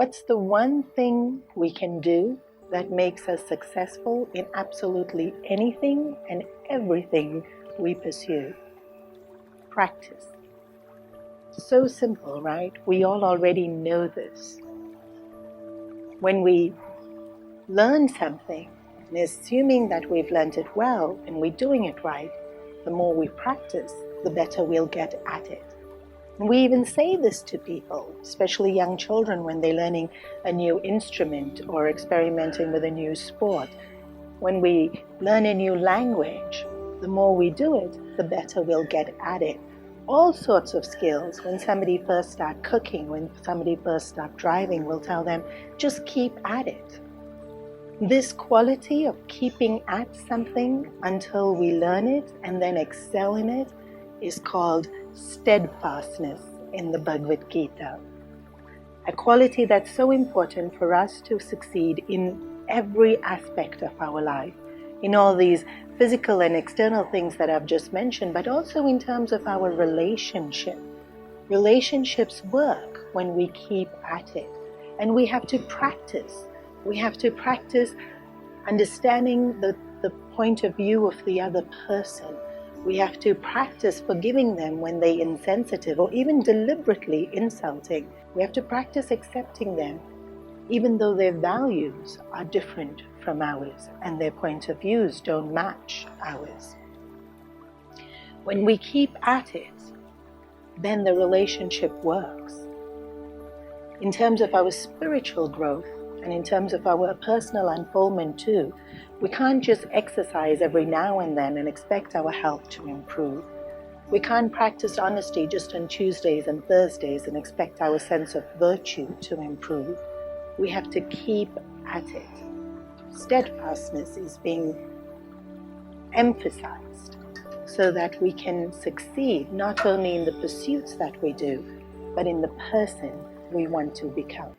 What's the one thing we can do that makes us successful in absolutely anything and everything we pursue? Practice. So simple, right? We all already know this. When we learn something, and assuming that we've learned it well and we're doing it right, the more we practice, the better we'll get at it. And we even say this to people, especially young children, when they're learning a new instrument or experimenting with a new sport. When we learn a new language, the more we do it, the better we'll get at it. All sorts of skills. When somebody first starts cooking, when somebody first starts driving, we'll tell them, just keep at it. This quality of keeping at something until we learn it and then excel in it is called steadfastness in the Bhagavad Geeta. A quality that's so important for us to succeed in every aspect of our life, in all these physical and external things that I've just mentioned, but also in terms of our relationship. Relationships work when we keep at it, and we have to practice. We have to practice understanding the point of view of the other person. We have to practice forgiving them when they're insensitive or even deliberately insulting. We have to practice accepting them, even though their values are different from ours and their point of views don't match ours. When we keep at it, then the relationship works. In terms of our spiritual growth and in terms of our personal unfoldment too, we can't just exercise every now and then and expect our health to improve. We can't practice honesty just on Tuesdays and Thursdays and expect our sense of virtue to improve. We have to keep at it. Steadfastness is being emphasized so that we can succeed not only in the pursuits that we do, but in the person we want to become.